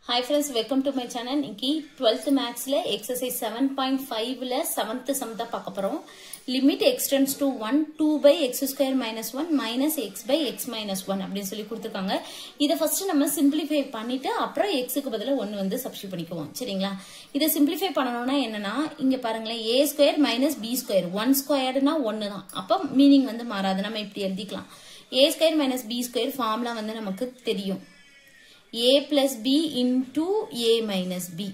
Hi friends, welcome to my channel. இன்னைக்கு 12th maths ல exercise 7.5 ல 7th sum தான் பார்க்க போறோம். Limit x tends to 1 2 by x square minus 1 minus x by x minus 1 அப்படினு சொல்லி கொடுத்திருக்காங்க. இத first நம்ம simplify பண்ணிட்டு அப்புறம் x க்கு பதிலா 1 வந்து சப்ஸ்டிட்யூட் பண்ணிக்குவோம். சரிங்களா? இத simplify பண்ணனும்னா என்னன்னா இங்க பாருங்களேன் a square minus b square 1 squaredனா 1 தான். அப்ப மீனிங் வந்து மாறாது. நம்ம இப்படி எழுதிக்கலாம். a square minus b square formula வந்து நமக்கு தெரியும். a plus b into a minus b.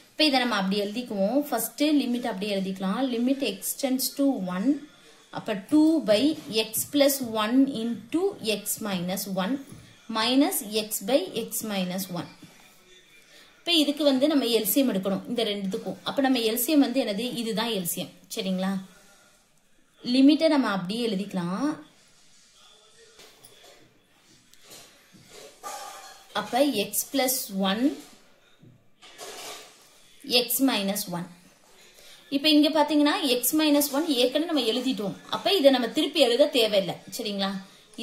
இப்போ இத நம்ம அப்படி எழுதிக்குவோம். ஃபர்ஸ்ட் லிமிட் அப்படி எழுதிக்கலாம். லிமிட் x tends to 1 அப்ப 2 by x plus 1 into x minus 1 minus x by x minus 1. இப்போ இதுக்கு வந்து நம்ம LCM எடுக்கணும் இந்த ரெண்டுத்துக்கும். அப்ப நம்ம LCM வந்து என்னது? இதுதான் LCM. சரிங்களா? லிமிட்டை நம்ம அப்படியே எழுதிக்கலாம். அப்ப x plus 1 x minus 1. இப்ப இங்க பாத்தீங்கன்னா x minus 1 ஏற்கனவே நம்ம எழுதிட்டோம். அப்ப இத நம்ம திருப்பி எழுத தேவையில்லை. சரிங்களா?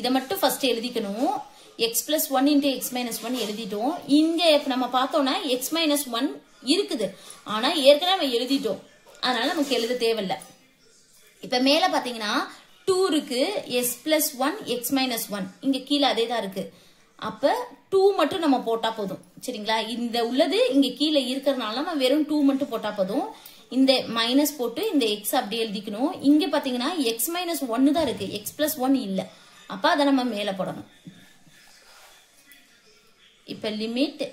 இத மட்டும் ஃபர்ஸ்ட் எழுதிக்கணும். x plus 1 into x minus 1 எழுதிட்டோம். இங்க நம்ம பார்த்தோம்னா x minus 1 இருக்குது. ஆனா ஏற்கனவே நம்ம எழுதிட்டோம். அதனால நமக்கு எழுத தேவையில்லை. இப்ப மேல பாத்தீங்கன்னா 2 இருக்கு. s plus 1 x minus 1. இங்க கீழ அதே தான் இருக்கு. அப்ப 2 மட்டும் நம்ம போட்டா போதும். சரிங்களா? இந்த உள்ளது இங்க கீழ இருக்கறனால நம்ம வெறும் 2 மட்டும் போட்டா போதும். இந்த மைனஸ் போட்டு இந்த x அப்படியே எழுதிக்கணும். இங்க பாத்தீங்கன்னா x minus 1 தான் இருக்கு. x plus 1 இல்ல. அப்ப அத நம்ம மேல போடணும். இப்ப limit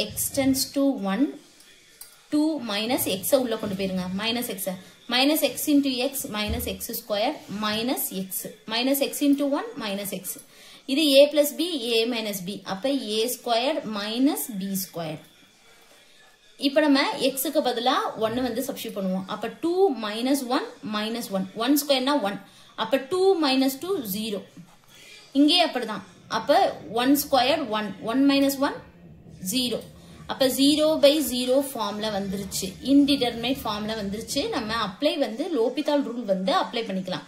x tends to 1 2 minus x உள்ள கொண்டு போயிருங்க. minus x minus x into x minus x square minus x minus x into 1 minus x. இது a plus b a minus b. அப்ப a squared minus b squared. இப்ப நம்ம x க்கு பதிலா 1 வந்து சப்ஸ்டிட்யூட் பண்ணுவோம். அப்ப 2 minus 1 minus 1. 1 square னா 1. அப்ப 2 minus 2 0. இங்கே அப்படிதான். அப்ப 1 squared 1. 1 minus 1 0. அப்ப 0 by 0 ஃபார்ம்ல வந்துருச்சு. இன்டிடெர்மினேட் ஃபார்ம்ல வந்துருச்சு. நம்ம அப்ளை வந்து லோபிதால் ரூல் வந்து அப்ளை பண்ணிக்கலாம்.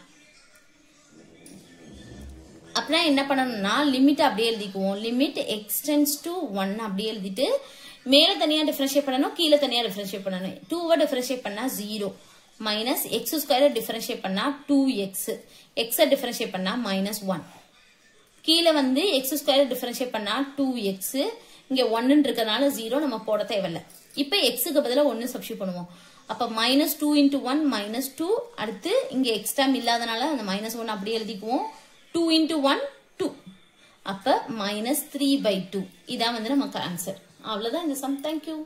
அப்புறம் என்ன பண்ணணும்னா லிமிட் அப்படியே எழுதிக்குவோம். லிமிட் x tends to 1 அப்படியே எழுதிட்டு மேல தனியா டிஃபரன்ஷியேட் பண்ணனும், கீழ தனியா டிஃபரன்ஷியேட் பண்ணனும். 2 டிஃபரன்ஷியேட் பண்ணா 0 மைனஸ் x ஸ்கொயர் டிஃபரன்ஷியேட் பண்ணா 2x x டிஃபரன்ஷியேட் பண்ணா -1. கீழ வந்து x ஸ்கொயர் டிஃபரன்ஷியேட் பண்ணா 2x. இங்க 1 இருக்கறனால 0 நம்ம போட தேவையில்லை. இப்போ x க்கு பதிலா 1 சப்ஸ்டிட்யூட் பண்ணுவோம். அப்ப -2 into 1 -2. அடுத்து இங்க x டேர்ம் இல்லாதனால அந்த -1 அப்படியே எழுதிக்குவோம். 2 into 1 2. அப்ப -3/2. இதான் வந்து நமக்கு ஆன்சர். அவ்வளவுதான் இந்த சம். Thank you.